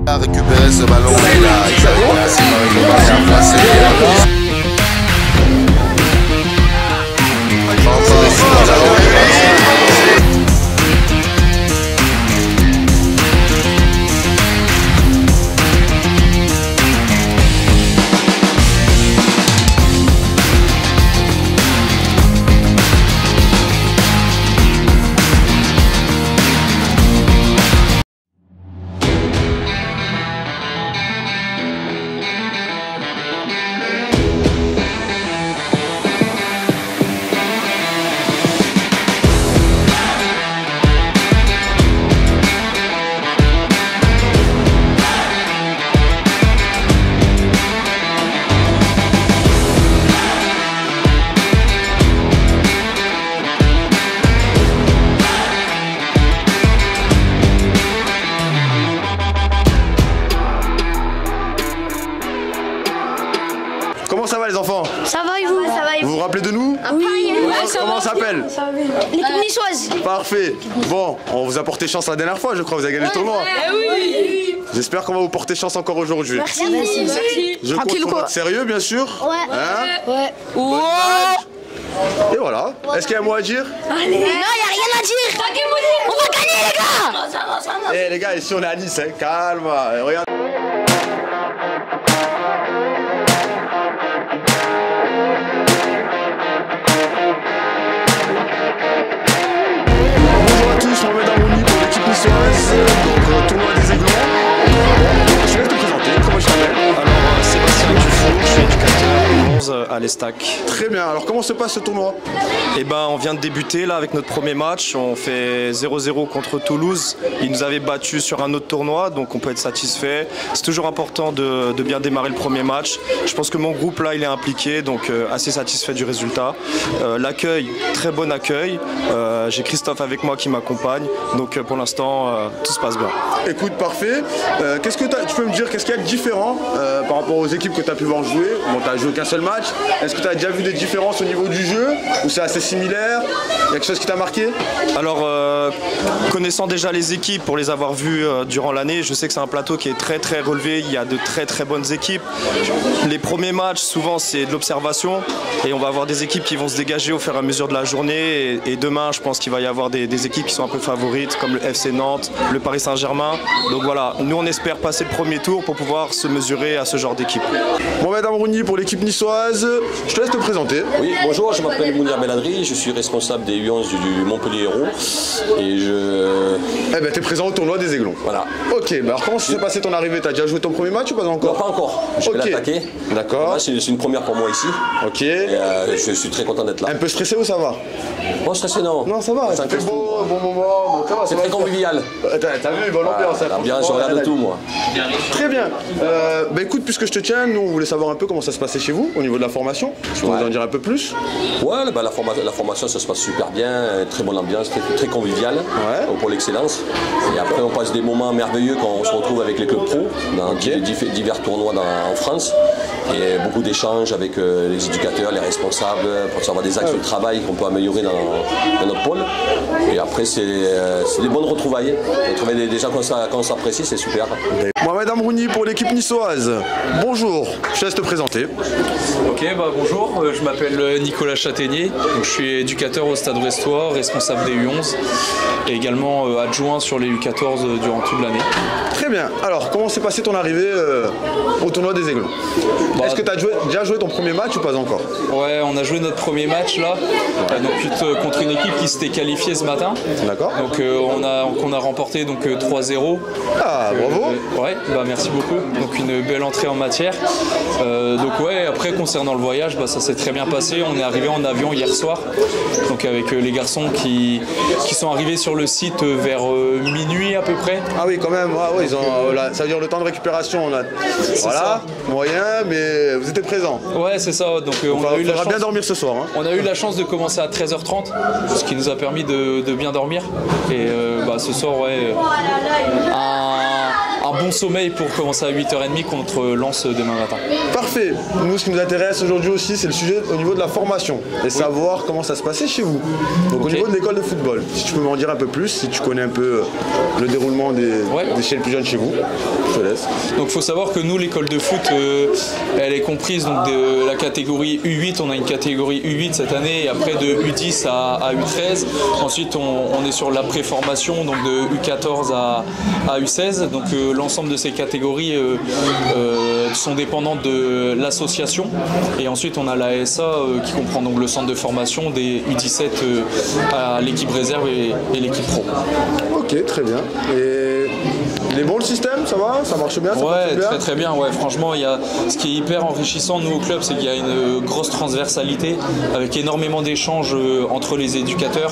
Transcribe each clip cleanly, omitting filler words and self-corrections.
A récupéré ce ballon et là, ils arrivent facilement avec le ballon à placer. Comment ça va les enfants? Ça va et vous? Ça va et Vous vous rappelez de nous? Oui. Comment on s'appelle? L'équipe niçoise. Parfait. Bon, on vous a porté chance la dernière fois, je crois, vous avez gagné le tournoi. Oui. J'espère qu'on va vous porter chance encore aujourd'hui. Merci. Je compte sur votre sérieux, bien sûr. Ouais. Hein? Ouais. Bonne image. Et voilà. Est-ce qu'il y a un mot à dire? Allez. Non, il n'y a rien à dire. On va gagner, les gars. Eh les gars, ici on est à Nice, hein. Calme. Regarde. Bonjour à tous, Mohamed Amouni pour l'équipe niçoise. Donc tournoi des Aiglons. Je vais te présenter, comment je t'appelle? Alors Sébastien Dufour, je suis éducateur 11 à l'Estac. Très bien, alors comment se passe ce tournoi? Et ben on vient de débuter là avec notre premier match, on fait 0-0 contre Toulouse. Ils nous avaient battus sur un autre tournoi, donc on peut être satisfait. C'est toujours important de bien démarrer le premier match. Je pense que mon groupe là il est impliqué, donc assez satisfait du résultat. L'accueil, très bon accueil. J'ai Christophe avec moi qui m'accompagne, donc pour l'instant tout se passe bien. Écoute, parfait. Qu'est-ce que tu peux me dire, qu'est-ce qu'il y a de différent par rapport aux équipes que tu as pu voir jouer? Bon, tu as joué qu'un seul match. Est-ce que tu as déjà vu des différences au niveau du jeu ou c'est assez similaire? Il y a quelque chose qui t'a marqué? Alors, connaissant déjà les équipes, pour les avoir vues durant l'année, je sais que c'est un plateau qui est très très relevé, il y a de très très bonnes équipes. Les premiers matchs, souvent c'est de l'observation et on va avoir des équipes qui vont se dégager au fur et à mesure de la journée et demain je pense qu'il va y avoir des équipes qui sont un peu favorites comme le FC Nantes, le Paris Saint-Germain. Donc voilà, nous on espère passer le premier tour pour pouvoir se mesurer à ce genre d'équipe. Mohamed Amouni pour l'équipe niçoise, je te laisse te présenter. Oui, bonjour, je m'appelle Mounir Beladri, je suis responsable des U11 du Montpellier Hérault et je... Eh ben t'es présent au tournoi des Aiglons. Voilà. Ok, bah alors comment s'est passé ton arrivée? T'as déjà joué ton premier match ou pas encore? Non, pas encore, je vais l'attaquer. D'accord. C'est une première pour moi ici. Ok. Et je suis très content d'être là. Un peu stressé ou ça va? Bon, stressé non. Non, ça va, ça fait beau, bon moment, bon, c'est très convivial. T'as vu, bonne ambiance. L'ambiance, je regarde tout moi. Très bien. Bah écoute, puisque je te tiens, nous on voulait savoir un peu comment ça se passait chez vous au niveau de la formation. Tu peux nous en dire un peu plus? Ouais, bah, la formation ça se passe super bien, très bonne ambiance, très conviviale pour l'excellence. Et après on passe des moments merveilleux quand on se retrouve avec les clubs pro dans divers tournois en France. Et beaucoup d'échanges avec les éducateurs, les responsables, pour savoir des axes de travail qu'on peut améliorer dans notre pôle. Et après, c'est des bonnes retrouvailles. Retrouver des gens quand on s'apprécie, c'est super. Mohamed Amouni pour l'équipe niçoise. Bonjour, je te laisse te présenter. Ok, bah bonjour, je m'appelle Nicolas Châtaignier, donc je suis éducateur au Stade Brestois, responsable des U11 et également adjoint sur les U14 durant toute l'année. Très bien, alors comment s'est passée ton arrivée au tournoi des Aiglons? Est-ce que tu as déjà joué ton premier match ou pas encore? Ouais, on a joué notre premier match là, donc, contre une équipe qui s'était qualifiée ce matin. D'accord. Donc on a remporté donc 3-0. Ah, bravo. Ouais, bah merci beaucoup. Donc une belle entrée en matière. Donc ouais, après concernant le voyage, bah, ça s'est très bien passé. On est arrivé en avion hier soir, donc avec les garçons qui sont arrivés sur le site vers minuit à peu près. Ah oui, quand même. Ah, ouais, ils ont, ça veut dire le temps de récupération. Voilà, ça. Moyen, mais vous étiez présents. Ouais, c'est ça. Donc on a eu la chance. Bien dormir ce soir. Hein. On a eu la chance de commencer à 13h30, ce qui nous a permis de bien dormir. Et bah, ce soir, ouais, un bon sommeil pour commencer à 8h30 contre Lens demain matin. Parfait. Nous, ce qui nous intéresse aujourd'hui aussi, c'est le sujet au niveau de la formation et savoir comment ça se passait chez vous. Donc au niveau de l'école de football, si tu peux m'en dire un peu plus, si tu connais un peu le déroulement des chez les plus jeunes chez vous, je te laisse. Donc il faut savoir que nous, l'école de foot, elle est comprise donc, de la catégorie U8. On a une catégorie U8 cette année et après de U10 à U13. Ensuite, on est sur la préformation, donc de U14 à U16. Donc l'ensemble de ces catégories sont dépendantes de l'association. Et ensuite, on a la SA qui comprend donc le centre de formation des U17 à l'équipe réserve et l'équipe pro. Ok, très bien. Et il est bon le système, ça va? Ça marche bien? Ouais, très bien. Ouais, franchement, ce qui est hyper enrichissant nous au club, c'est qu'il y a une grosse transversalité avec énormément d'échanges entre les éducateurs,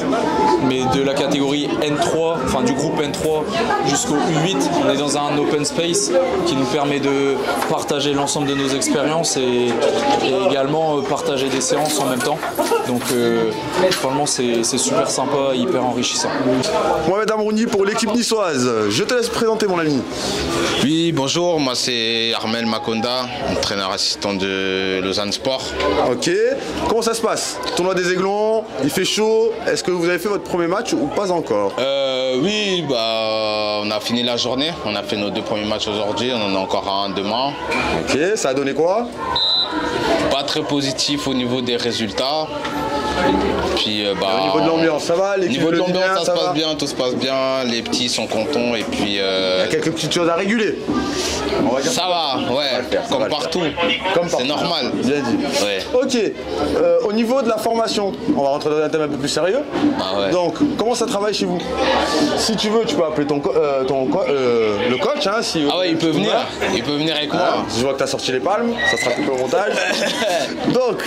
mais de la catégorie N3, enfin du groupe N3 jusqu'au U8, on est dans un open space qui nous permet de partager l'ensemble de nos expériences et également partager des séances en même temps. Donc franchement, c'est super sympa, hyper enrichissant. Mohamed Amrouni pour l'équipe niçoise. Je te laisse présenter mon ami. Oui, bonjour, moi c'est Armel Makonda, entraîneur assistant de Lausanne Sport. Ok, comment ça se passe? Tournoi des Aiglons, il fait chaud. Est-ce que vous avez fait votre premier match ou pas encore? Oui, on a fini la journée, on a fait nos 2 premiers matchs aujourd'hui, on en a encore un demain. Ok, ça a donné quoi? Pas très positif au niveau des résultats. Puis, au niveau de l'ambiance, ça va? Au niveau de l'ambiance, ça se passe bien, tout se passe bien, les petits sont contents et puis... Il y a quelques petites choses à réguler. On va dire ça va, ouais, comme partout. C'est normal. Bien dit. Ouais. Ok, au niveau de la formation, on va rentrer dans un thème un peu plus sérieux. Ah ouais. Donc, comment ça travaille chez vous? Si tu veux, tu peux appeler le coach. Hein, ah ouais, il peut venir avec moi. Je vois que tu as sorti les palmes, ça sera tout au montage. Donc,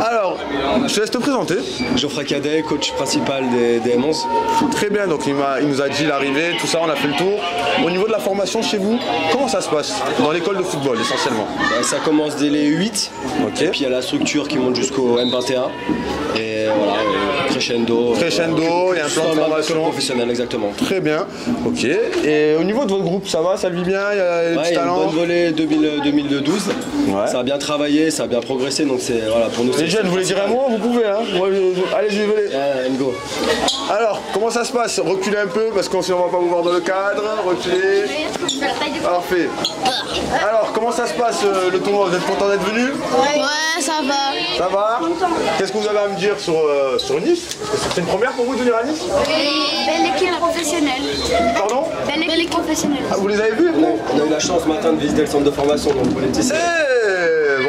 alors, je te laisse te présenter. Geoffrey Cadet, coach principal des M11. Très bien, donc il nous a dit l'arrivée, tout ça, on a fait le tour. Au niveau de la formation chez vous, comment ça se passe? Dans l'école de football essentiellement? Ça commence dès les 8, okay. Puis il y a la structure qui monte jusqu'au M21. Et voilà, crescendo. Crescendo, il y a un plan de formation professionnel, exactement. Très bien, ok. Et au niveau de votre groupe, ça va, ça vit bien? Il y a des petits talents? Il y a une bonne volée 2012. Ouais. Ça a bien travaillé, ça a bien progressé, donc c'est voilà pour nous. Les jeunes, vous voulez dire un mot? Vous pouvez, hein? Allez, je vais. Go. Alors, comment ça se passe? Reculez un peu parce qu'on ne va pas vous voir dans le cadre. Reculez. Parfait. Alors, comment ça se passe le tournoi? Vous êtes content d'être venu? Ouais, ça va. Ça va? Qu'est-ce que vous avez à me dire sur Nice? C'est une première pour vous de venir à Nice? Belle équipe professionnelle. Pardon? Belle équipe professionnelle. Ah, vous les avez vus? On a eu la chance ce matin de visiter le centre de formation, donc pour les tisser.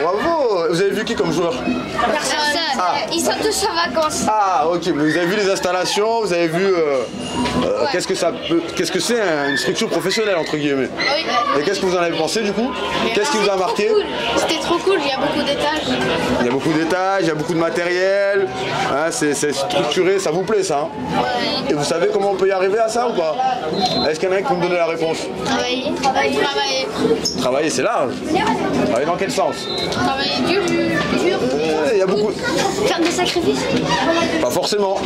Bravo! Vous avez vu qui comme joueur? Personne. Ils sont tous en vacances. Ah, ok, mais vous avez vu les installations, vous avez vu qu'est-ce que c'est une structure professionnelle entre guillemets. Oui. Et qu'est-ce que vous en avez pensé du coup? Qu'est-ce qui vous a marqué? C'était trop cool, il y a beaucoup d'étages. Il y a beaucoup d'étages, il y a beaucoup de matériel, hein, c'est structuré, ça vous plaît ça hein? Ouais. Et vous savez comment on peut y arriver à ça ou pas? Est-ce qu'il y en a un qui peut me donner la réponse? Travailler. Travailler, c'est large. Travailler dans quel sens? Travailler dur. Il y a beaucoup. Faire des sacrifices? Pas forcément.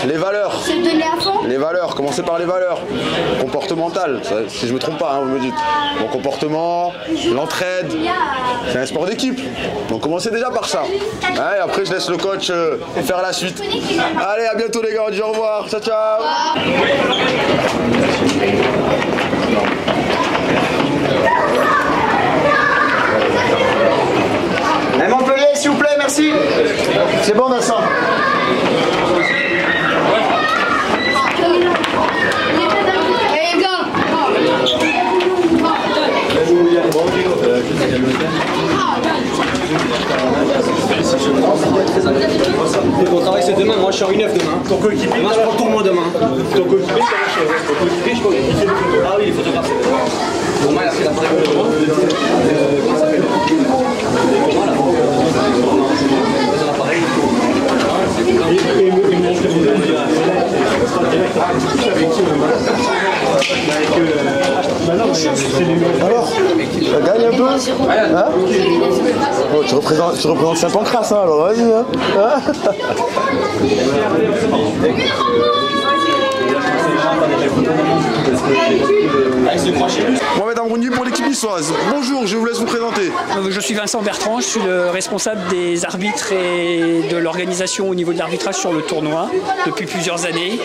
Les valeurs. Se donner à fond? Les valeurs, commencez par les valeurs. Comportementales, si je me trompe pas, hein, vous me dites. Mon comportement, l'entraide, c'est un sport d'équipe. Donc commencez déjà par ça. Et après je laisse le coach faire la suite. Allez, à bientôt les gars, on dit au revoir. Ciao, ciao. Montpellier, s'il vous plaît, merci. C'est bon, Vincent. Mon travail c'est demain, moi je suis en U9 demain. Ton coéquipier, moi je prends le tournoi demain. Ton coéquipier, je crois. Ah oui, les photographes. Pour moi, il a fait l'appareil de comment ça s'appelle? Voilà. L'appareil. Alors, ça gagne un peu hein? Oh, tu représentes Saint-Pancras, hein, alors vas-y. Hein? Avec ce crochet. Mohamed Amrouni pour l'équipe niçoise. Bonjour, je vous laisse vous présenter. Je suis Vincent Bertrand, je suis le responsable des arbitres et de l'organisation au niveau de l'arbitrage sur le tournoi depuis plusieurs années.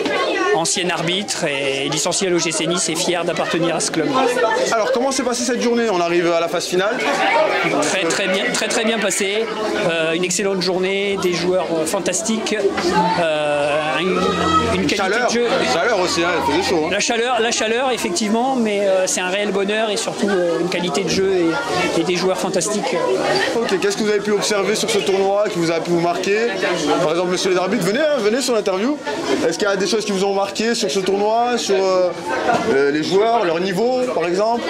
Ancien arbitre et licencié à l'OGC Nice et fier d'appartenir à ce club. Alors comment s'est passée cette journée? On arrive à la phase finale. Très bien passé. Une excellente journée, des joueurs fantastiques, une qualité de jeu. Chaleur aussi, hein, il faisait chaud. Hein. La chaleur effectivement, mais c'est un réel bonheur et surtout une qualité de jeu et des joueurs fantastiques. Ok, qu'est-ce que vous avez pu observer sur ce tournoi qui vous a pu vous marquer? Par exemple, monsieur les arbitres, venez sur l'interview. Est-ce qu'il y a des choses qui vous ont marqué sur ce tournoi, sur les joueurs, leur niveau par exemple,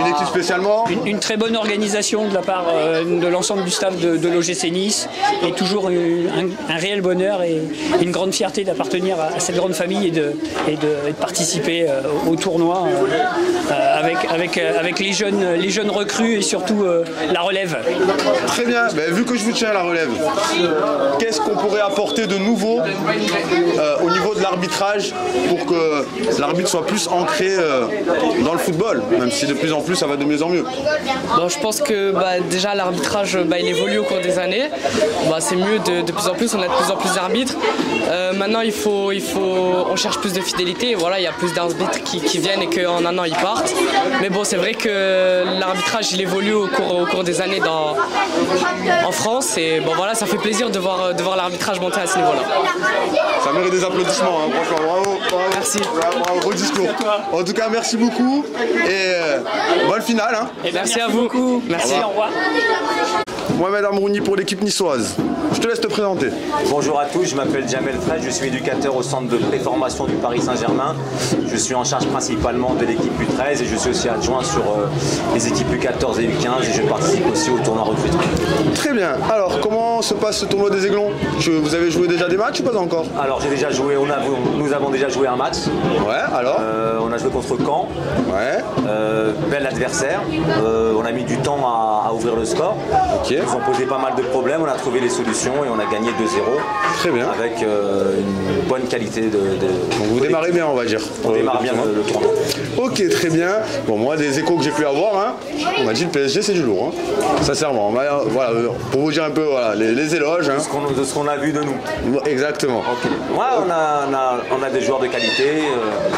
une équipe spécialement? Une très bonne organisation de la part de l'ensemble du staff de l'OGC Nice et toujours un réel bonheur et une grande fierté d'appartenir à cette grande famille et de participer au tournoi avec les jeunes recrues et surtout la relève. Très bien, vu que je vous tiens à la relève, qu'est-ce qu'on pourrait apporter de nouveau au niveau de l'arbitrage pour que l'arbitre soit plus ancré dans le football, même si de plus en plus ça va de mieux en mieux? Je pense que déjà l'arbitrage il évolue au cours des années. C'est mieux de plus en plus, on a de plus en plus d'arbitres. Maintenant on cherche plus de fidélité. Voilà, il y a plus d'arbitres qui viennent et qu'en un an ils partent. Mais bon, c'est vrai que l'arbitrage il évolue au cours des années en France et voilà, ça fait plaisir de voir l'arbitrage monter à ce niveau-là. Ça mérite des applaudissements, hein, franchement, bravo. Merci. Bravo, beau discours. En tout cas, merci beaucoup et bonne finale. Hein. Et merci à vous. Merci, au revoir. Mohamed Amrouni pour l'équipe niçoise. Je te laisse te présenter. Bonjour à tous, je m'appelle Jamel Fred, je suis éducateur au centre de préformation du Paris Saint-Germain. Je suis en charge principalement de l'équipe U13 et je suis aussi adjoint sur les équipes U14 et U15 et je participe aussi au tournoi recrutement. Très bien. Alors, comment se passe ce tournoi des Aiglons? Vous avez joué déjà des matchs ou pas encore? Alors, j'ai déjà joué, nous avons déjà joué un match. Ouais, alors on a joué contre Caen. Ouais. Bel adversaire. On a mis du temps à ouvrir le score. Ok. Ils ont posé pas mal de problèmes, on a trouvé les solutions et on a gagné 2-0. Très bien. Avec une bonne qualité de donc vous démarrez bien, on va dire. On démarre bien le tournoi. Ok, très bien. Bon, moi, des échos que j'ai pu avoir, hein, on m'a dit le PSG c'est du lourd. Hein. Sincèrement. Voilà, pour vous dire un peu les éloges. Hein. De ce qu'on a vu de nous. Exactement. Okay. Ouais, on a des joueurs de qualité,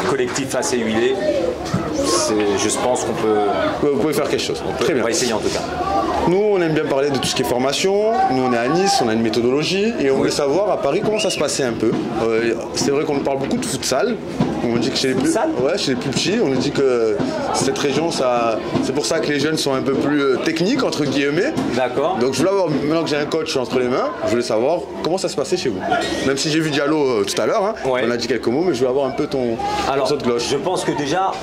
collectif assez huilé. Je pense qu'on peut... Vous pouvez faire quelque chose. Très bien. On va essayer en tout cas. Nous, on aime bien parler de tout ce qui est formation. Nous, on est à Nice, on a une méthodologie et on voulait savoir à Paris comment ça se passait un peu. C'est vrai qu'on nous parle beaucoup de futsal. On dit que chez les plus petits, on nous dit que cette région, c'est pour ça que les jeunes sont un peu plus techniques, entre guillemets. D'accord. Donc je voulais avoir, maintenant que j'ai un coach entre les mains, je voulais savoir comment ça se passait chez vous. Même si j'ai vu Diallo tout à l'heure, hein, on a dit quelques mots, mais je voulais avoir un peu ton son de cloche. Je pense que déjà...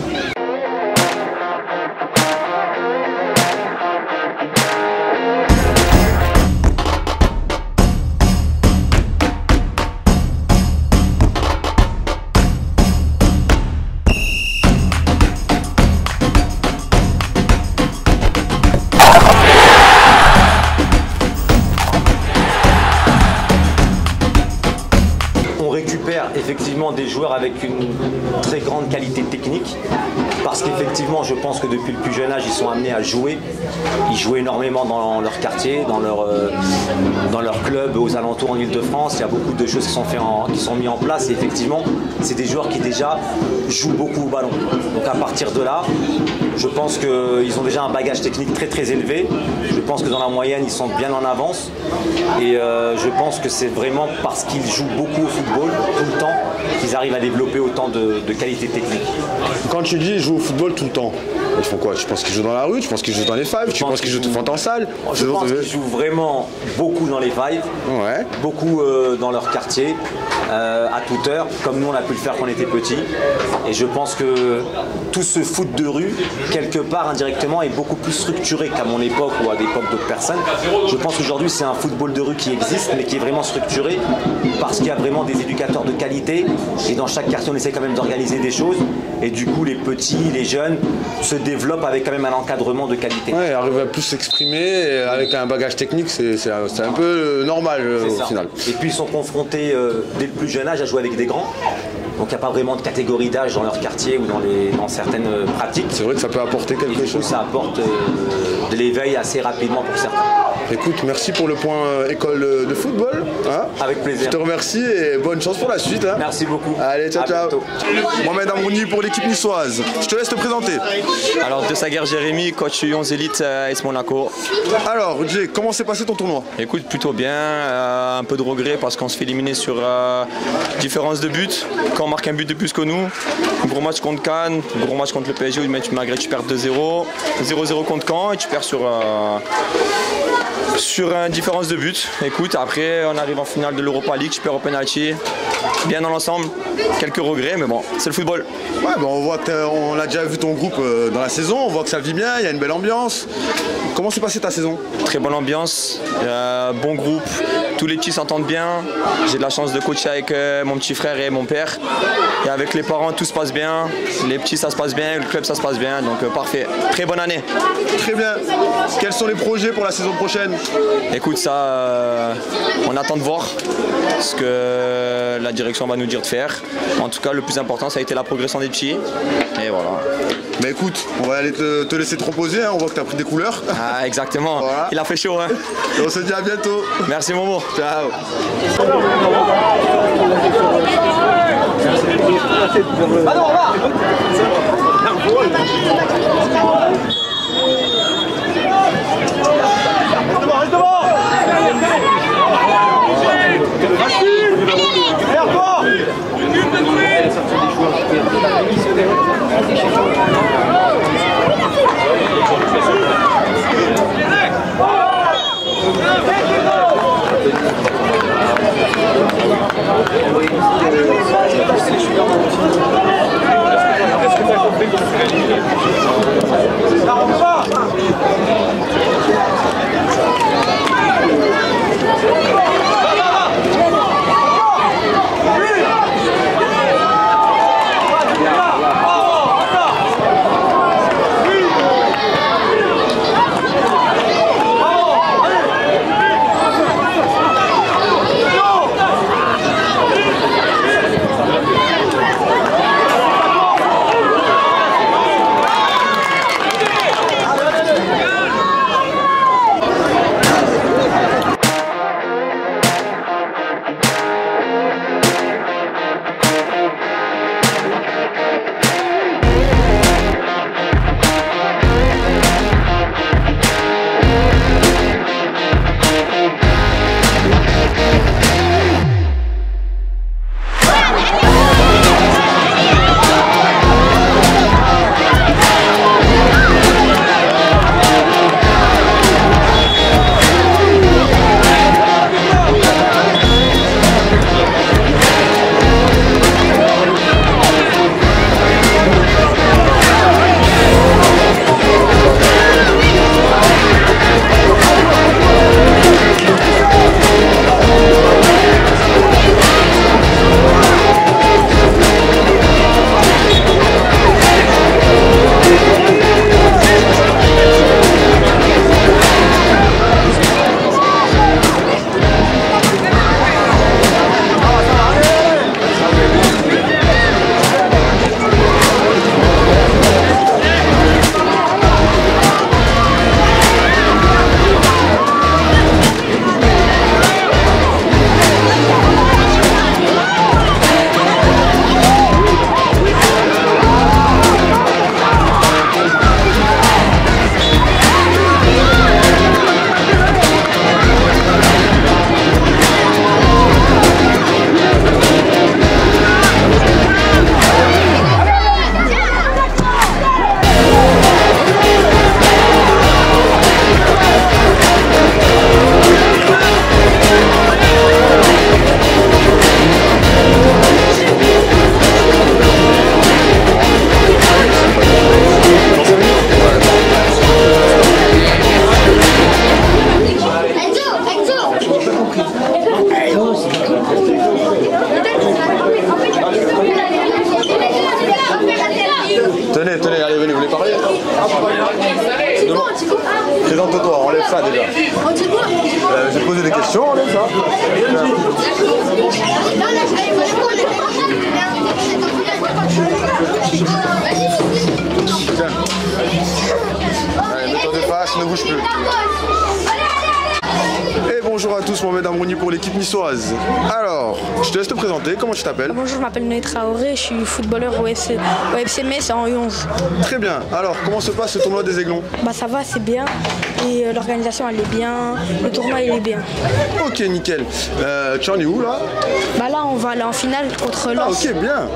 effectivement des joueurs avec une très grande qualité technique parce qu'effectivement je pense que depuis le plus jeune âge ils sont amenés à jouer, ils jouent énormément dans leur quartier, dans leur club aux alentours en Ile-de-France. Il y a beaucoup de choses qui sont mises en place et effectivement c'est des joueurs qui déjà jouent beaucoup au ballon. Donc à partir de là je pense qu'ils ont déjà un bagage technique très très élevé. Je pense que dans la moyenne ils sont bien en avance et je pense que c'est vraiment parce qu'ils jouent beaucoup au football tout le temps qu'ils arrivent à développer autant de qualité technique. Quand tu dis ils jouent au football tout le temps, ils font quoi? Tu penses qu'ils jouent dans la rue? Tu penses qu'ils jouent dans les fives? Tu penses qu'ils jouent en salle? Je pense qu'ils jouent vraiment beaucoup dans les fives, beaucoup dans leur quartier, à toute heure, comme nous on a pu le faire quand on était petits. Et je pense que tout ce foot de rue, quelque part indirectement, est beaucoup plus structuré qu'à mon époque ou à l'époque d'autres personnes. Je pense qu'aujourd'hui c'est un football de rue qui existe, mais qui est vraiment structuré parce qu'il y a vraiment des éducateurs de qualité et dans chaque quartier on essaie quand même d'organiser des choses et du coup les petits, les jeunes se développent avec quand même un encadrement de qualité. Ouais, arriver à plus s'exprimer avec un bagage technique, c'est un peu normal au final. Et puis ils sont confrontés dès le plus jeune âge à jouer avec des grands. Donc il n'y a pas vraiment de catégorie d'âge dans leur quartier ou dans certaines pratiques. C'est vrai que ça peut apporter quelque chose. Ça apporte de l'éveil assez rapidement pour certains. Écoute, merci pour le point école de football. Hein. Avec plaisir. Je te remercie et bonne chance pour la suite. Hein. Merci beaucoup. Allez, ciao, ciao. Mohamed Amrouni pour l'équipe niçoise. Je te laisse te présenter. Alors, De Saguer Jérémy, coach U11 Elite AS Monaco. Alors, Jay, comment s'est passé ton tournoi? Écoute, plutôt bien. Un peu de regret parce qu'on se fait éliminer sur différence de buts. Quand on marque un but de plus que nous, gros match contre Cannes, gros match contre le PSG, malgré que tu perds 2-0, 0-0 contre Caen et tu perds sur une différence de but. Écoute, après on arrive en finale de l'Europa League, tu perds au penalty. Bien dans l'ensemble, quelques regrets, mais bon, c'est le football. Ouais, bon, on voit qu'on a déjà vu ton groupe dans la saison, on voit que ça vit bien, il y a une belle ambiance. Comment s'est passée ta saison? Très bonne ambiance, bon groupe, tous les petits s'entendent bien. J'ai de la chance de coacher avec mon petit frère et mon père. Et avec les parents, tout se passe bien. Les petits, ça se passe bien, le club, ça se passe bien. Donc parfait. Très bonne année. Très bien. Quels sont les projets pour la saison prochaine? Écoute, ça, on attend de voir ce que la direction va nous dire de faire. En tout cas, le plus important, ça a été la progression des petits. Et voilà. Mais écoute, on va aller te laisser te reposer, hein. On voit que tu as pris des couleurs. Ah, exactement. Voilà. Il a fait chaud. Hein. Et on se dit à bientôt. Merci Momo. Ciao. Allons, on va. Reste devant. Tenez, allez, venez, vous voulez parler? Présente-toi, enlève ça déjà. Je vais poser des questions, enlève ça. Allez, mets-toi de face, ne bouge plus. Et bonjour à tous, Mohamed Amrouni pour l'équipe niçoise. Alors, je te laisse te présenter, comment tu t'appelles? Bonjour, je m'appelle Noé Traoré, je suis footballeur au FC Metz en U11. Très bien, alors comment se passe ce tournoi des Aiglons? Bah ça va, c'est bien, et l'organisation elle est bien, le tournoi il est bien. Ok, nickel. Tu en es où là? Bah là on va aller en finale contre Lens. Ah ok, bien.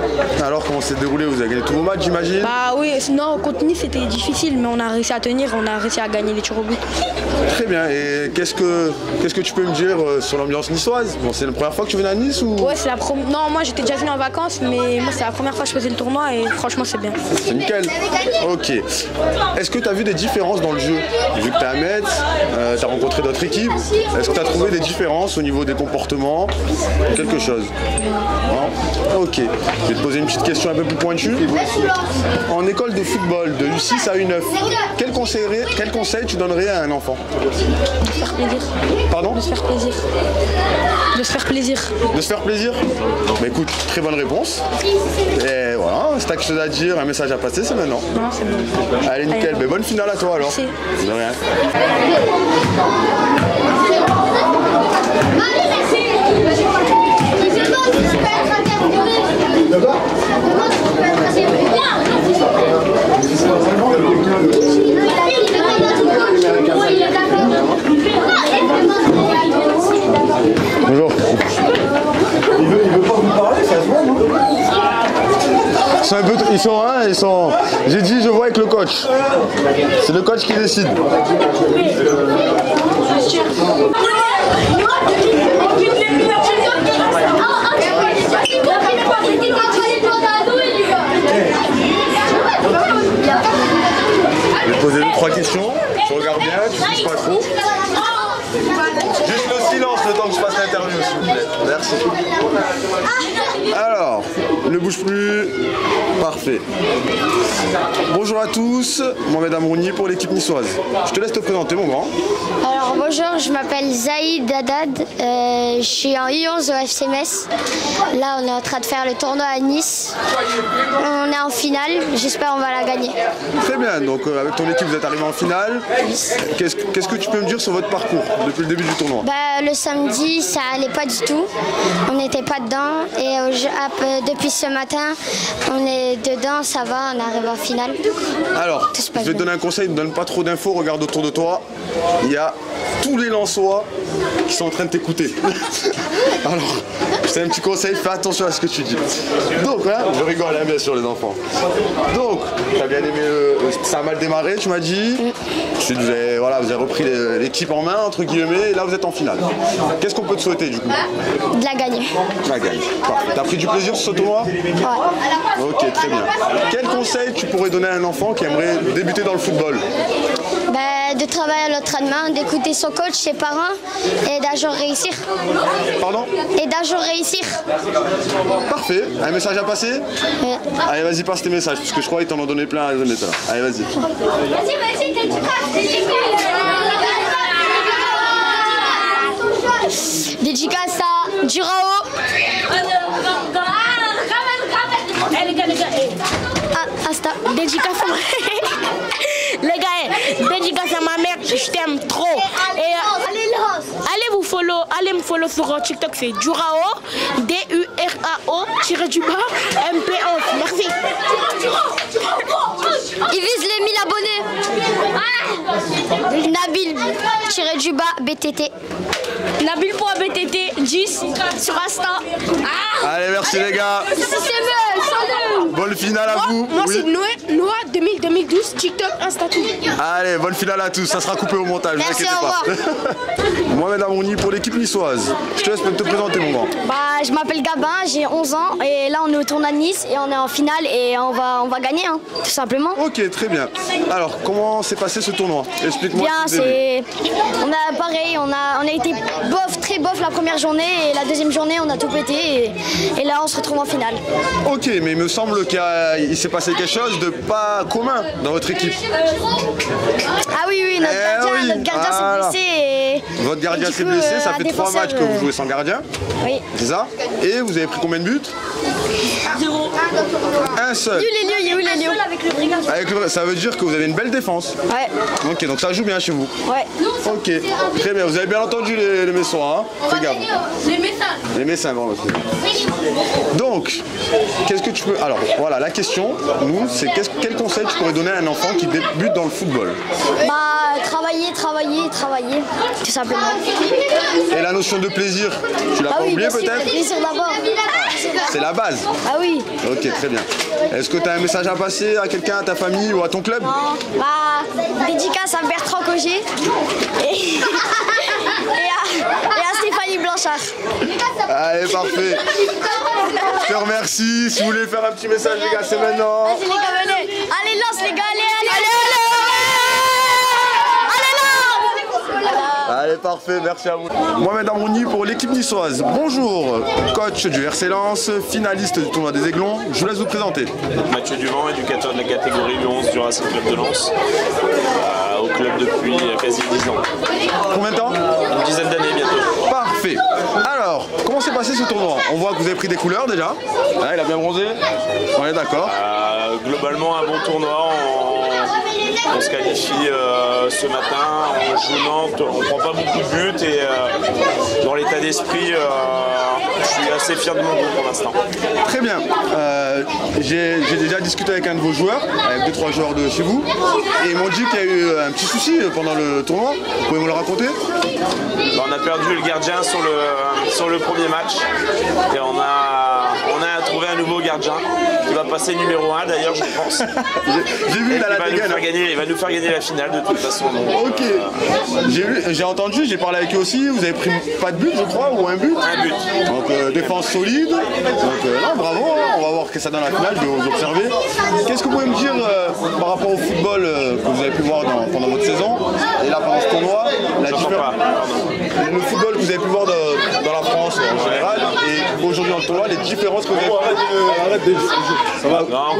Alors comment s'est déroulé? Vous avez gagné tous vos matchs j'imagine? Bah oui, non, contre Nice c'était difficile, mais on a réussi à tenir, on a réussi à gagner les tirs au but. Très bien, et qu'est-ce que tu peux me dire sur l'ambiance niçoise? Bon, c'est la première fois que tu viens à Nice ou? Ouais, c'est la première. Non, moi j'étais déjà venu en vacances, mais moi c'est la première fois que je faisais le tournoi et franchement c'est bien. C'est nickel. Ok. Est-ce que tu as vu des différences dans le jeu? Vu que tu es à Metz, tu as rencontré d'autres équipes, est-ce que tu as trouvé des différences au niveau des comportements? Quelque chose? Non? Ok. Je vais te poser une petite question un peu plus pointue. En école de football de U6 à U9, quel conseil tu donnerais à un enfant? De se faire plaisir. Pardon? De se faire plaisir. De se faire plaisir. De se faire plaisir? Bah écoute, très bonne réponse. Et voilà, si t'as quelque chose à dire, un message à passer, c'est maintenant. Non, c'est bon. Allez, nickel. Mais bonne finale à toi alors. Merci. De rien. Bonjour. Il veut pas vous parler, ça se voit, non? Ils sont. J'ai dit, je vois avec le coach. C'est le coach qui décide. Je vais te poser 2-3 questions. Tu regardes bien, tu ne touches pas trop. Juste le silence le temps que je fasse l'interview, s'il vous plaît. Merci. Alors, ne bouge plus. Parfait. Bonjour à tous, Mohamed Amrouni pour l'équipe niçoise. Je te laisse te présenter, mon grand. Alors bonjour, je m'appelle Zaïd Haddad, je suis en U11 au FC Metz. Là, on est en train de faire le tournoi à Nice. On est en finale, j'espère qu'on va la gagner. Très bien, donc avec ton équipe, vous êtes arrivé en finale. Qu'est-ce que tu peux me dire sur votre parcours depuis le début du tournoi? Bah, le samedi, ça allait pas du tout. On n'était pas dedans. Et depuis ce matin, on est dedans, ça va, on arrive en finale. Alors, je vais te donner un conseil, ne donne pas trop d'infos, regarde autour de toi. Il y a tous les Lensois qui sont en train de t'écouter. Alors, c'est un petit conseil, fais attention à ce que tu dis. Donc, hein, je rigole hein, bien sûr les enfants. Donc, tu as bien aimé, ça a mal démarré, tu m'as dit. Ensuite, vous avez repris l'équipe en main, entre guillemets, et là vous êtes en finale. Qu'est-ce qu'on peut te souhaiter du coup? De la gagner. La gagne. T'as pris du plaisir sur ce tournoi? Ouais. Ok, très bien. Quel conseil tu pourrais donner à un enfant qui aimerait débuter dans le football? Bah, de travailler à l'entraînement, d'écouter son coach, ses parents, et d'un jour réussir. Pardon? Et d'un jour réussir. Parfait. Un message à passer? Ouais. Allez, vas-y, passe tes messages, parce que je crois qu'ils t'en ont donné plein à donner tout à l'heure. Allez, vas-y. Vas-y, dédicace à Durao. Asta. Dédicace à ma les gars, dédicace à ma mère, je t'aime trop. Et allez me follow sur TikTok, c'est Durao, DURAO, _MP11. Merci. Il vise les 1000 abonnés. Nabil BTT. Nabil.BTT 10 sur Insta. Allez, merci les gars. Bonne finale à vous. Moi c'est Noah 2012, TikTok, Insta tout. Allez, bonne finale à tous. Ça sera coupé au montage, ne vous inquiétez pas. Mohamed Amrouni pour l'équipe niçoise. Je te laisse te présenter, mon grand. Bah, je m'appelle Gabin, j'ai 11 ans et là on est au tournoi de Nice et on est en finale et on va gagner, hein, tout simplement. Ok, très bien. Alors, comment s'est passé ce tournoi? Explique-moi. Bien, on a pareil, on a été très bof la première journée et la deuxième journée on a tout pété et là on se retrouve en finale. Ok, mais il me semble qu'il s'est passé quelque chose de pas commun dans votre équipe. Ah oui, notre gardien s'est blessé. Votre gardien s'est blessé, ça fait 3 matchs que vous jouez sans gardien. Oui. C'est ça? Et vous avez pris combien de buts? 0. Un seul. Il y a où les lieux Avec ça veut dire que vous avez une belle défense. Ouais. Ok, donc ça joue bien chez vous. Ouais. Ok, très bien. Vous avez bien entendu les Messois, hein? Fais gaffe. Les Messins. Les Messins, bon, ok. Donc, qu'est-ce que tu peux... Alors, voilà, la question, nous, c'est quel conseil tu pourrais donner à un enfant qui débute dans le football? Bah, travailler, tout simplement. Et la notion de plaisir, tu l'as pas oublié peut-être? Plaisir d'abord. C'est la base. Ah oui. Ok, très bien. Est-ce que tu as un message à passer à quelqu'un, à ta famille ou à ton club? Non. Bah, dédicace à Bertrand Cogé et à Stéphanie Blanchard. Allez, parfait. Je te remercie. Si vous voulez faire un petit message, les gars, c'est maintenant. Vas-y, les gars, venez. Allez, lance, les gars, allez. Allez, parfait, merci à vous. Mohamed Amrouni pour l'équipe niçoise. Bonjour, coach du RC Lens, finaliste du tournoi des Aiglons. Je vous laisse vous présenter. Mathieu Duvent, éducateur de la catégorie U11 du Racing Club de Lens, au club depuis quasi 10 ans. Combien de temps? Une dizaine d'années bientôt. Parfait. Alors, comment s'est passé ce tournoi? On voit que vous avez pris des couleurs déjà. Ah, il a bien bronzé. On est d'accord. Globalement, un bon tournoi. On se qualifie ce matin, on joue Nantes, on ne prend pas beaucoup de buts et dans l'état d'esprit, je suis assez fier de mon groupe pour l'instant. Très bien. J'ai déjà discuté avec un de vos joueurs, avec 2-3 joueurs de chez vous, et ils m'ont dit qu'il y a eu un petit souci pendant le tournoi. Vous pouvez me le raconter? On a perdu le gardien sur le premier match et on a trouvé un nouveau gardien qui va passer numéro 1 d'ailleurs, je pense. J'ai vu il va nous faire gagner la finale de toute façon. Donc, ok. J'ai entendu, j'ai parlé avec eux aussi, vous avez pris pas de but je crois, ou un but? Un but. Donc défense solide. Donc non, bravo, hein. On va voir que ça donne la finale, je vais vous observer. Qu'est-ce que vous pouvez me dire par rapport au football que vous avez pu voir pendant votre saison et là pendant ce tournoi, le football que vous avez pu voir dans la France en général et aujourd'hui dans le tournoi, les différences que vous avez pu voir? Non,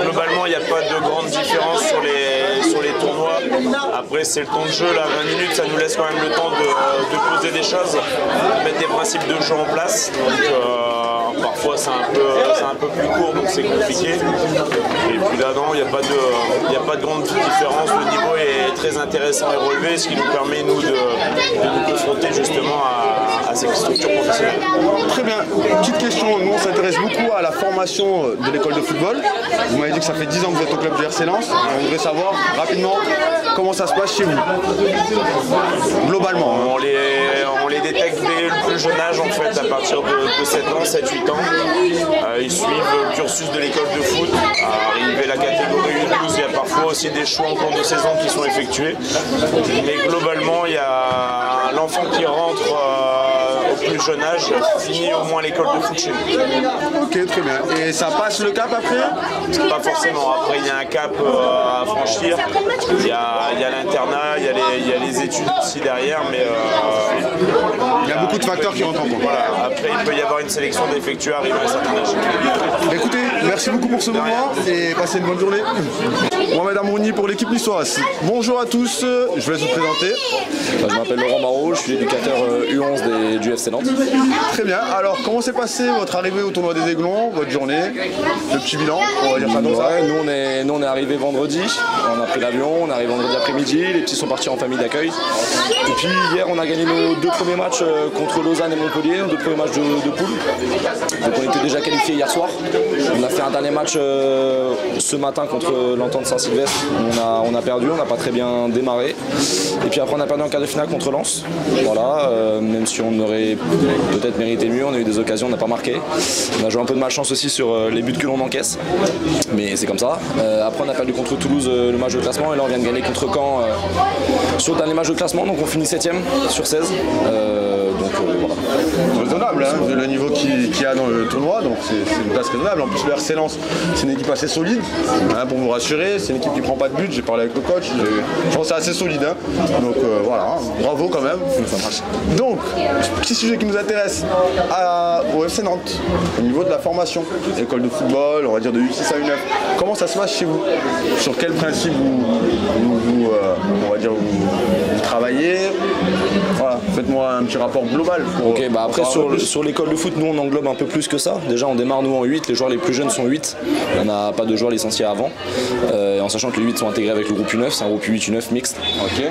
globalement, il n'y a pas de grande différence sur les tournois. Après, c'est le temps de jeu, là, 20 minutes, ça nous laisse quand même le temps de poser des choses, de mettre des principes de jeu en place. Donc, parfois, c'est un peu plus court, donc c'est compliqué. Et puis là, non, il n'y a pas de grande différence. Le niveau est très intéressant et relevé, ce qui nous permet, nous, de nous confronter justement à ces structures professionnelles. Très bien. Petite question, nous, on s'intéresse beaucoup à la formation de l'école de football. Vous m'avez dit que ça fait 10 ans que vous êtes au club du RC Lens. On voudrait savoir rapidement comment ça se passe chez vous, globalement. On les détecte dès le plus jeune âge, en fait, à partir de 7 ans, 7-8 ans. Ils suivent le cursus de l'école de foot. Arrivé à la catégorie U12, il y a parfois aussi des choix en cours de saison qui sont effectués. Mais globalement, il y a l'enfant qui rentre au plus jeune âge finit au moins l'école de foot chez nous. Ok, très bien. Et ça passe le cap après? Pas forcément. Après, il y a un cap à franchir. Il y a l'internat, il y a les études aussi derrière, mais il y a beaucoup de facteurs qui rentrent en compte. Voilà. Après, il peut y avoir une sélection d'effectués arrivant à un certain âge. Écoutez, merci beaucoup pour ce moment et passez une bonne journée. Mohamed Amrouni pour l'équipe niçoise. Bonjour à tous, je vais vous présenter. Je m'appelle Laurent Marot, je suis éducateur U11 du FC Nantes. Très bien, alors comment s'est passé votre arrivée au tournoi des Aiglons, votre journée, le petit bilan, on va dire ça comme ça? Nous on est arrivé vendredi, on a pris l'avion, on est arrivé vendredi après-midi, les petits sont partis en famille d'accueil. Et puis hier on a gagné nos 2 premiers matchs contre Lausanne et Montpellier, nos 2 premiers matchs de poule. Donc on était déjà qualifiés hier soir. On a fait un dernier match ce matin contre l'Entente Saint-Sylvestre. On a perdu, on n'a pas très bien démarré. Et puis après on a perdu en quart de finale contre Lens. Voilà, même si on aurait peut-être mérité mieux, on a eu des occasions, on n'a pas marqué. On a joué un peu de malchance aussi sur les buts que l'on encaisse. Mais c'est comme ça. Après on a perdu contre Toulouse le match de classement et là on vient de gagner contre Caen sur le dernier match de classement. Donc on finit 7ème sur 16. Voilà. Raisonnable, hein, vu le niveau qu'il y a dans le tournoi, donc c'est une place raisonnable. En plus le RC Lens, c'est une équipe assez solide, hein, pour vous rassurer, c'est une équipe qui prend pas de but, j'ai parlé avec le coach, je pense que c'est assez solide. Hein. Donc voilà, hein, bravo quand même. Donc, petit sujet qui nous intéresse au FC Nantes, au niveau de la formation, école de football, on va dire de U6 à U9, comment ça se passe chez vous? Sur quel principe vous travaillez? Voilà, faites-moi un petit rapport global. Ok, bah après sur l'école de foot, nous on englobe un peu plus que ça. Déjà on démarre nous en 8, les joueurs les plus jeunes sont 8. On n'a pas de joueurs licenciés avant. En sachant que les 8 sont intégrés avec le groupe U9, c'est un groupe U8, U9 mixte. Okay.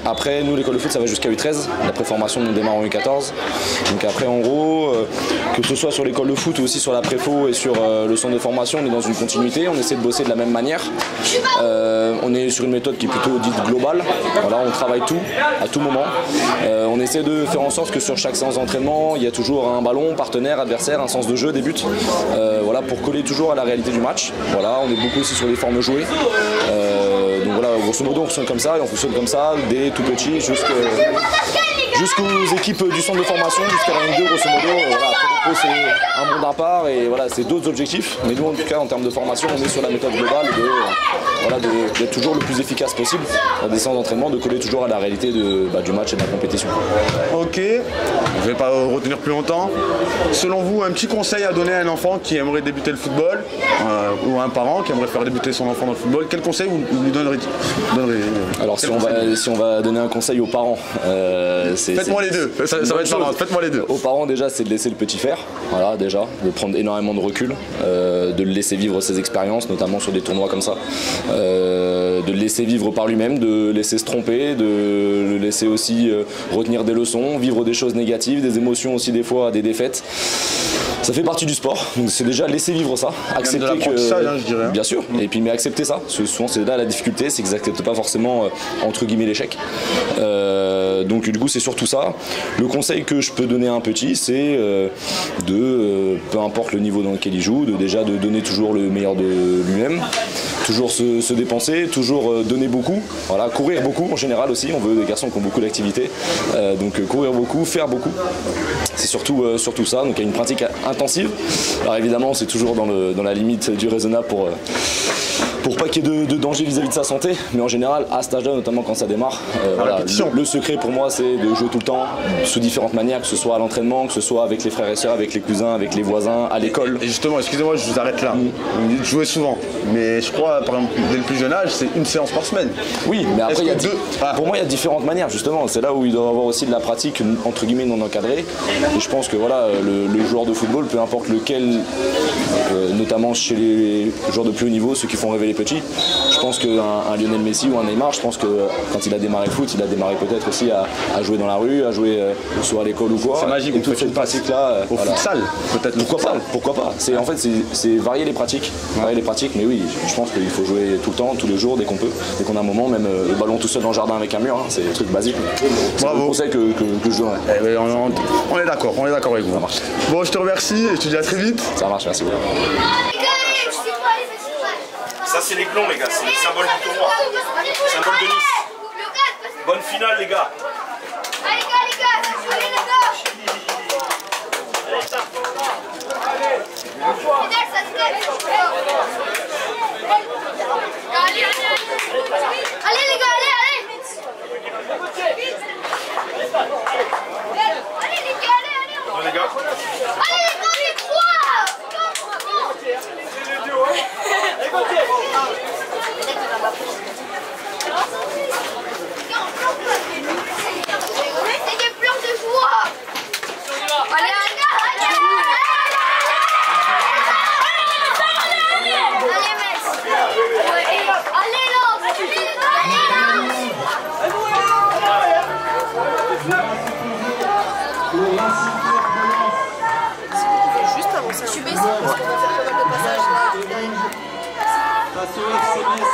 Après nous l'école de foot ça va jusqu'à U13. La préformation on démarre en U14. Donc après en gros, que ce soit sur l'école de foot ou aussi sur la préfo et sur le centre de formation, on est dans une continuité, on essaie de bosser de la même manière. On est sur une méthode qui est plutôt dite globale. Voilà, on travaille tout, à tout moment. On essaie de faire en sorte que sur chaque séance d'entraînement, il y a toujours un ballon, partenaire, adversaire, un sens de jeu, des buts. Voilà, pour coller toujours à la réalité du match. Voilà, on est beaucoup aussi sur les formes jouées. Donc voilà, grosso modo, on fonctionne comme ça et on fonctionne comme ça dès tout petit jusqu'aux équipes du centre de formation, jusqu'à la Ligue 2, grosso modo. Voilà, après, c'est un monde à part et voilà, c'est d'autres objectifs. Mais nous, en tout cas, en termes de formation, on est sur la méthode globale d'être toujours le plus efficace possible dans des séances d'entraînement, de coller toujours à la réalité du match et de la compétition. Ok, je ne vais pas retenir plus longtemps. Selon vous, un petit conseil à donner à un enfant qui aimerait débuter le football ou à un parent qui aimerait faire débuter son enfant dans le football, quel conseil vous lui donneriez? Alors si on va donner un conseil aux parents, faites-moi les deux, ça va être marrant, faites-moi les deux. Aux parents déjà c'est de laisser le petit faire, voilà déjà, de prendre énormément de recul, de le laisser vivre ses expériences, notamment sur des tournois comme ça, de le laisser vivre par lui-même, de le laisser se tromper, de le laisser aussi retenir des leçons, vivre des choses négatives, des émotions aussi des fois, des défaites. Ça fait partie du sport, donc c'est déjà laisser vivre ça, accepter que, je dirais. Bien sûr, et puis mais accepter ça, parce que souvent c'est là la difficulté, c'est qu'ils n'acceptent pas forcément entre guillemets l'échec. Donc du coup c'est surtout ça. Le conseil que je peux donner à un petit, c'est peu importe le niveau dans lequel il joue, déjà de donner toujours le meilleur de lui-même, toujours se dépenser, toujours donner beaucoup, voilà, courir beaucoup en général aussi, on veut des garçons qui ont beaucoup d'activités, donc courir beaucoup, faire beaucoup, c'est surtout ça, donc il y a une pratique intensive. Alors évidemment c'est toujours dans la limite du raisonnable pour pas qu'il y ait de danger vis-à-vis de sa santé, mais en général à cet âge-là, notamment quand ça démarre, voilà, le secret pour moi c'est de jouer tout le temps, sous différentes manières, que ce soit à l'entraînement, que ce soit avec les frères et sœurs, avec les cousins, avec les voisins, à l'école. Et justement, excusez-moi, je vous arrête là. Vous me dites de jouer souvent, mais je crois, par exemple, dès le plus jeune âge, c'est une séance par semaine. Oui, mais après, pour moi, il y a différentes manières, justement. C'est là où il doit y avoir aussi de la pratique, entre guillemets, non encadrée. Et je pense que voilà, le joueur de football, peu importe lequel, notamment chez les joueurs de plus haut niveau, ceux qui font rêver les petits, je pense qu'un Lionel Messi ou un Neymar, je pense que quand il a démarré le foot, il a démarré peut-être aussi à jouer dans la rue, à jouer soit à l'école ou quoi. C'est magique, et toute cette pratique-là. Au futsal, peut-être. Pourquoi pas. En fait, c'est varier les pratiques. Mais oui, je pense qu'il faut jouer tout le temps, tous les jours, dès qu'on peut. Dès qu'on a un moment, même le ballon tout seul dans le jardin avec un mur, hein, c'est des trucs basiques. C'est le conseil que je donnerais. On est d'accord avec vous. Bon, je te remercie et je te dis à très vite. Ça marche, merci beaucoup. Ça c'est les clons les gars, c'est le symbole du tournoi, symbole de Nice. Bonne finale les gars. Allez les gars, allez les gars, c'est des pleurs de joie. Allez, juste avant ça. Je suis baissée parce qu'on va faire pas mal de passages là. Face au FCMS,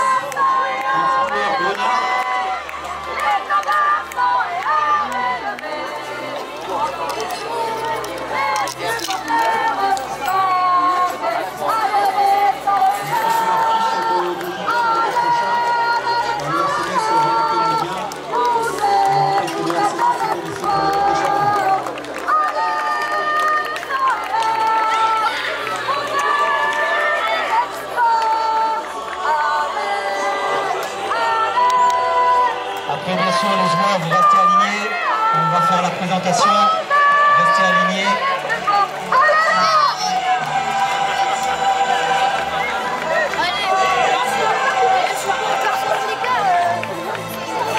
Après, bien sûr, les joueurs, vous restez alignés. On va faire la présentation. Restez alignés.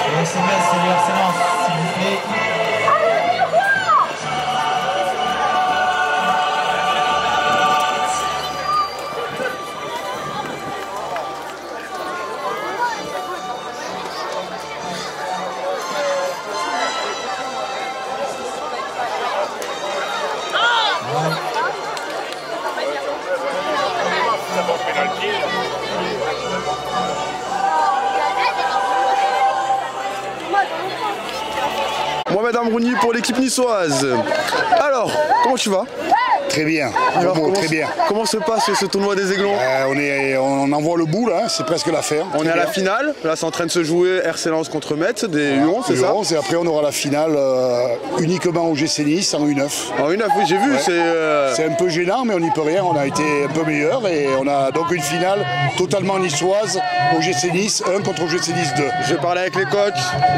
Le SMS, c'est le harcèlement, s'il vous plaît. Mohamed Amrouni pour l'équipe niçoise. Alors, comment tu vas? Très bien. Alors, très bien. Comment se passe ce tournoi des Aiglons? On en voit le bout là, c'est presque l'affaire. On est à la finale, là c'est en train de se jouer RC Lens contre Metz, des U11, c'est ça? Et après on aura la finale uniquement au GC Nice en U9. En U9, oui, j'ai vu. Ouais. C'est un peu gênant, mais on n'y peut rien, on a été un peu meilleur et on a donc une finale totalement niçoise au GC Nice 1 contre GC Nice 2. Je parlais avec les coachs,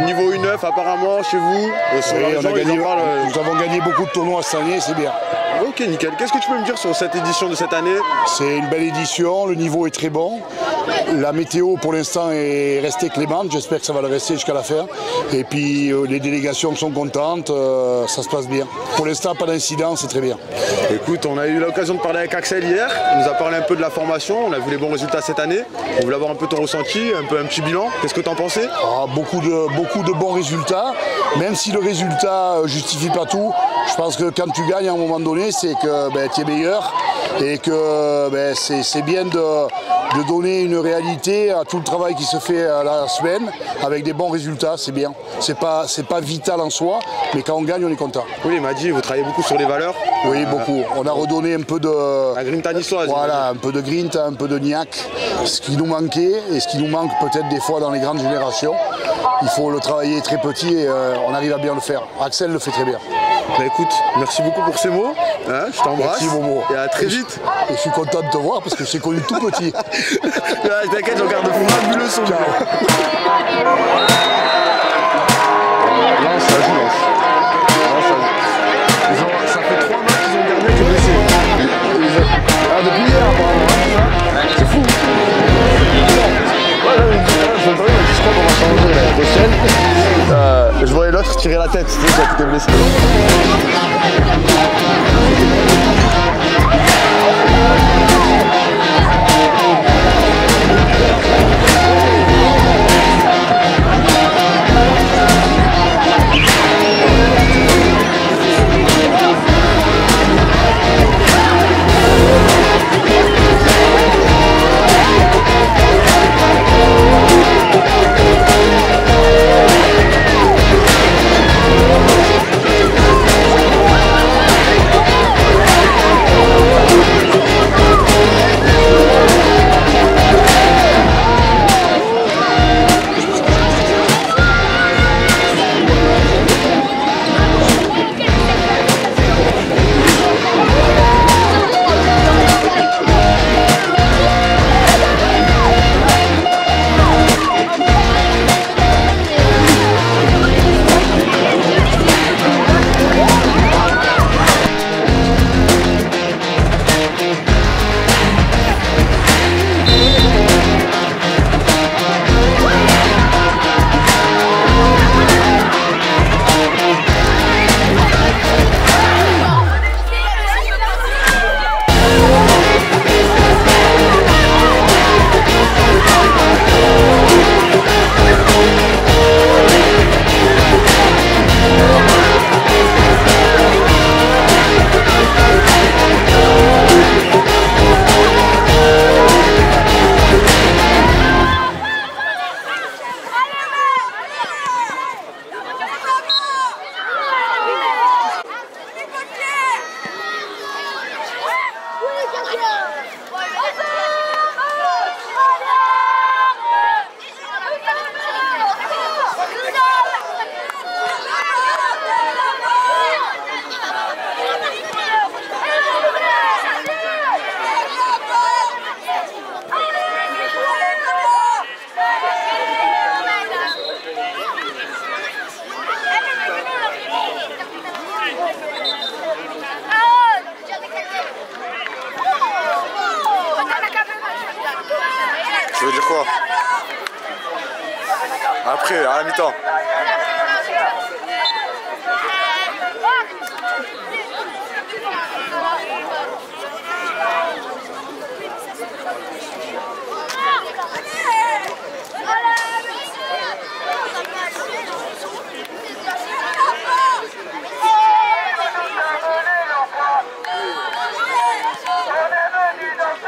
niveau U9 apparemment chez vous. Nous avons gagné beaucoup de tournois cette année, c'est bien. Ok, nickel. Qu'est-ce que tu peux me dire sur cette édition de cette année? C'est une belle édition, le niveau est très bon. La météo pour l'instant est restée clémente, j'espère que ça va le rester jusqu'à la fin. Et puis les délégations sont contentes, ça se passe bien. Pour l'instant, pas d'incident, c'est très bien. Écoute, on a eu l'occasion de parler avec Axel hier, il nous a parlé un peu de la formation, on a vu les bons résultats cette année. On voulait avoir un peu ton ressenti, un petit bilan. Qu'est-ce que tu en pensais? Beaucoup de bons résultats, même si le résultat ne justifie pas tout. Je pense que quand tu gagnes à un moment donné, c'est que tu es meilleur et que c'est bien de donner une réalité à tout le travail qui se fait à la semaine avec des bons résultats, c'est bien. C'est pas vital en soi, mais quand on gagne, on est content. Oui, il m'a dit, vous travaillez beaucoup sur les valeurs. Oui, beaucoup. On a redonné un peu de... La grinta niçoise. Voilà, un peu de grinta, un peu de niaque, ce qui nous manquait et ce qui nous manque peut-être des fois dans les grandes générations. Il faut le travailler très petit et on arrive à bien le faire. Axel le fait très bien. Écoute, merci beaucoup pour ces mots, hein, je t'embrasse. Merci Momo. Et à très vite. Et je suis content de te voir parce que je t'ai connu tout petit. T'inquiète, je regarde fabuleux son. Ciao. Lens, ça joue, Lens. Ça fait 3 matchs qu'ils ont gardé que blessé. Depuis hier apparemment. C'est fou. Je crois qu'on va changer la prochaine. Je voyais l'autre tirer la tête, tu sais, quand il était blessé. Tu veux dire quoi? Après, à la mi-temps. On est venu dans ce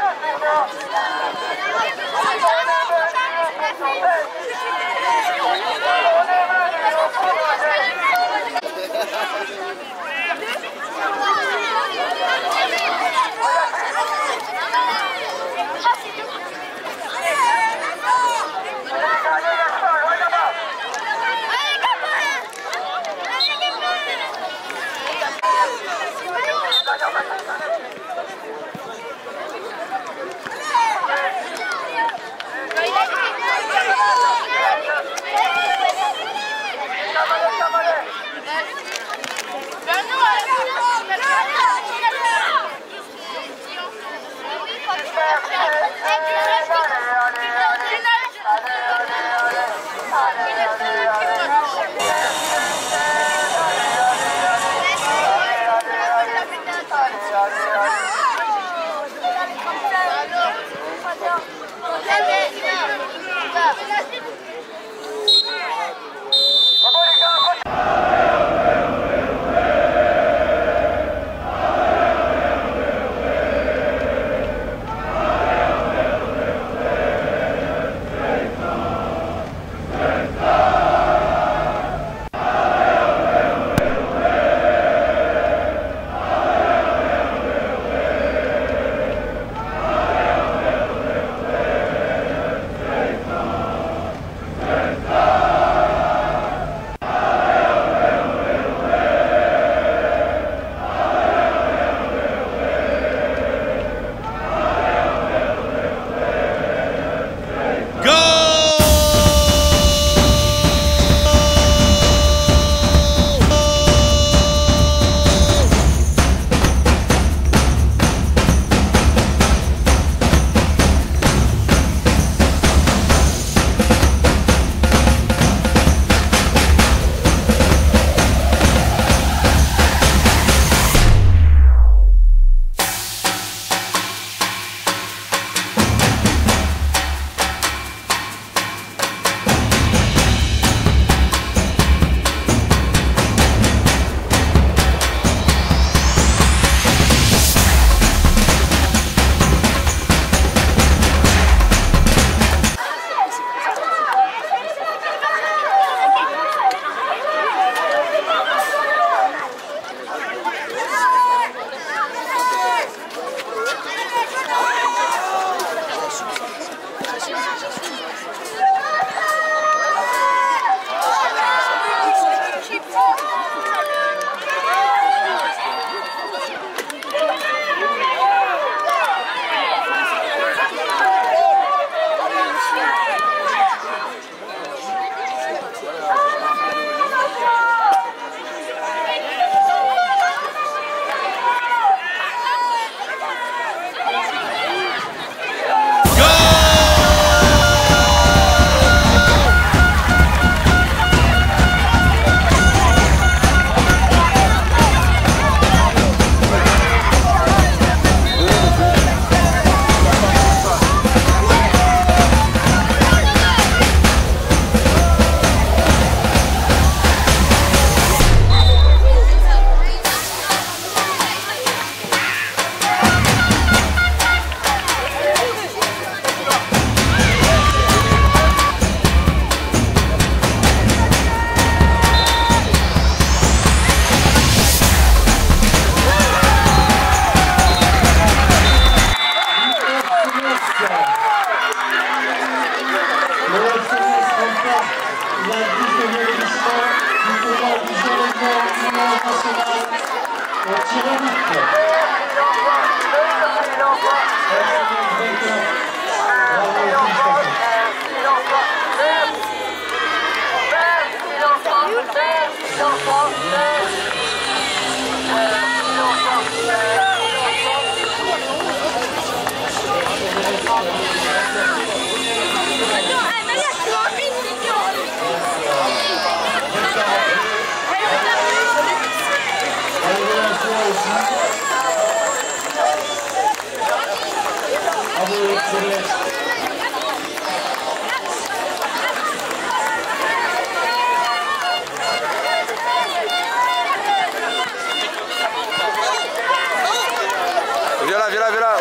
Viens là,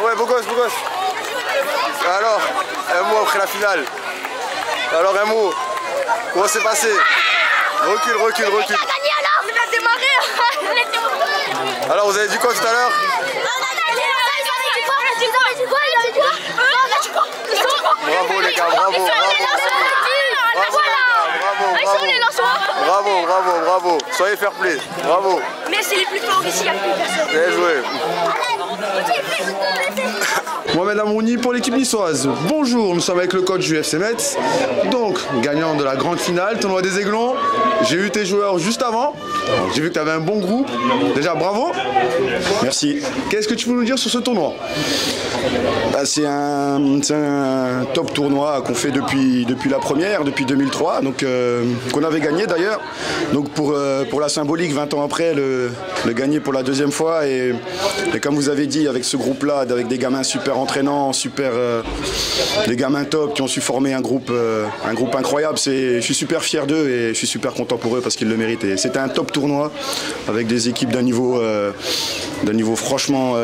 ouais, beau gosse. Alors, un mot après la finale. Alors, un mot. Comment c'est passé? Recule. On a gagné alors. On a démarré. Alors, vous avez dit quoi tout à l'heure? Bravo les gars, bravo. Soyez fair play, bravo. Mais c'est les plus forts ici, il n'y a plus personne. Bien joué. Mohamed Amrouni pour l'équipe niçoise. Bonjour, nous sommes avec le coach du FC Metz. Donc, gagnant de la grande finale, tournoi des Aiglons. J'ai eu tes joueurs juste avant. J'ai vu que tu avais un bon groupe. Déjà, bravo. Merci. Qu'est-ce que tu peux nous dire sur ce tournoi? C'est un top tournoi qu'on fait depuis la première, depuis 2003, donc qu'on avait gagné d'ailleurs. Donc pour la symbolique, 20 ans après, le gagner pour la deuxième fois. Et comme vous avez dit, avec ce groupe-là, avec des gamins super entraînants, des gamins top qui ont su former un groupe incroyable, je suis super fier d'eux et je suis super content pour eux parce qu'ils le méritent. Et c'était un top tournoi avec des équipes d'un niveau franchement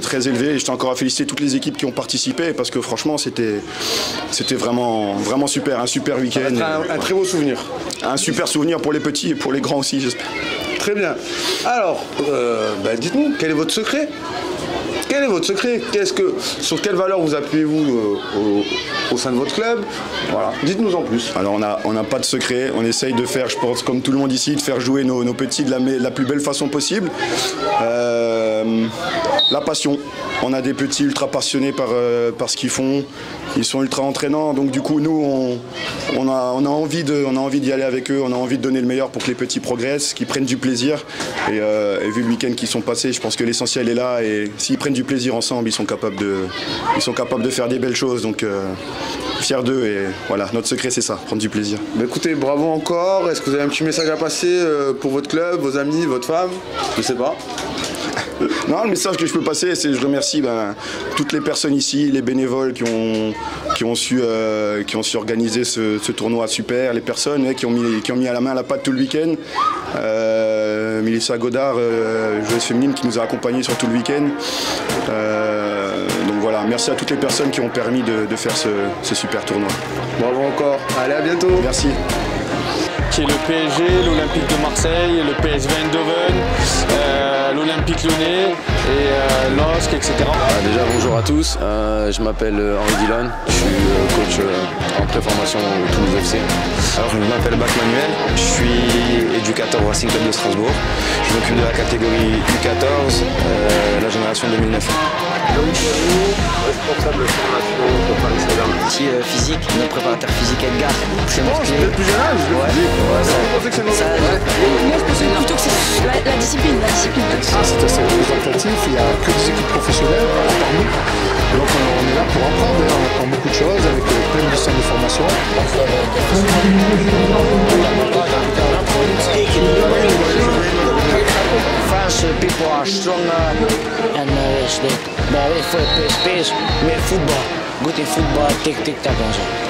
très élevé. Et je tiens encore à féliciter toutes les équipes qui ont participé parce que franchement c'était vraiment super, un super week-end. Un très beau souvenir. Un super souvenir pour les petits et pour les grands aussi, j'espère. Très bien. Alors, dites-nous, quel est votre secret? Quel est votre secret? Sur quelle valeur vous appuyez-vous au sein de votre club? Voilà, dites-nous en plus. Alors on n'a pas de secret, on essaye de faire, je pense comme tout le monde ici, de faire jouer nos petits de la plus belle façon possible. La passion. On a des petits ultra passionnés par ce qu'ils font. Ils sont ultra entraînants, donc du coup nous on a envie d'y aller avec eux, on a envie de donner le meilleur pour que les petits progressent, qu'ils prennent du plaisir. Et vu le week-end qu'ils sont passés, je pense que l'essentiel est là. Et s'ils prennent du plaisir ensemble, ils sont capables de faire des belles choses. Donc fiers d'eux et voilà, notre secret c'est ça, prendre du plaisir. Écoutez, bravo encore. Est-ce que vous avez un petit message à passer pour votre club, vos amis, votre femme? Je sais pas. Non, le message que je peux passer, c'est que je remercie toutes les personnes ici, les bénévoles qui ont su organiser ce tournoi super, les personnes qui ont mis à la main à la pâte tout le week-end. Mélissa Godard, joueuse féminine, qui nous a accompagnés sur tout le week-end. Donc voilà, merci à toutes les personnes qui ont permis de faire ce super tournoi. Bravo encore, allez à bientôt. Merci. Qui est le PSG, l'Olympique de Marseille, le PSV Eindhoven, l'Olympique Lyonnais et LOSC, etc. Déjà bonjour à tous, je m'appelle Henri Dillon, je suis coach en préformation au Toulouse FC. Alors je m'appelle Bac Manuel, je suis éducateur au Racing Club de Strasbourg. Je m'occupe de la catégorie U14, la génération 2009. Donc responsable de formation pour Paris Saint-Germain. Petit physique, notre préparateur physique Edgar. C'est le plus jeune âge, le physique. Vous pensez que c'est mauvais? Moi je pense plutôt que c'est la discipline. C'est assez représentatif, il n'y a que des équipes professionnelles par nous. Donc on est là pour apprendre, on apprend beaucoup de choses avec plein de centres de formation. France people are stronger and very fast pace, mais football, good in football, tic-tac en zo.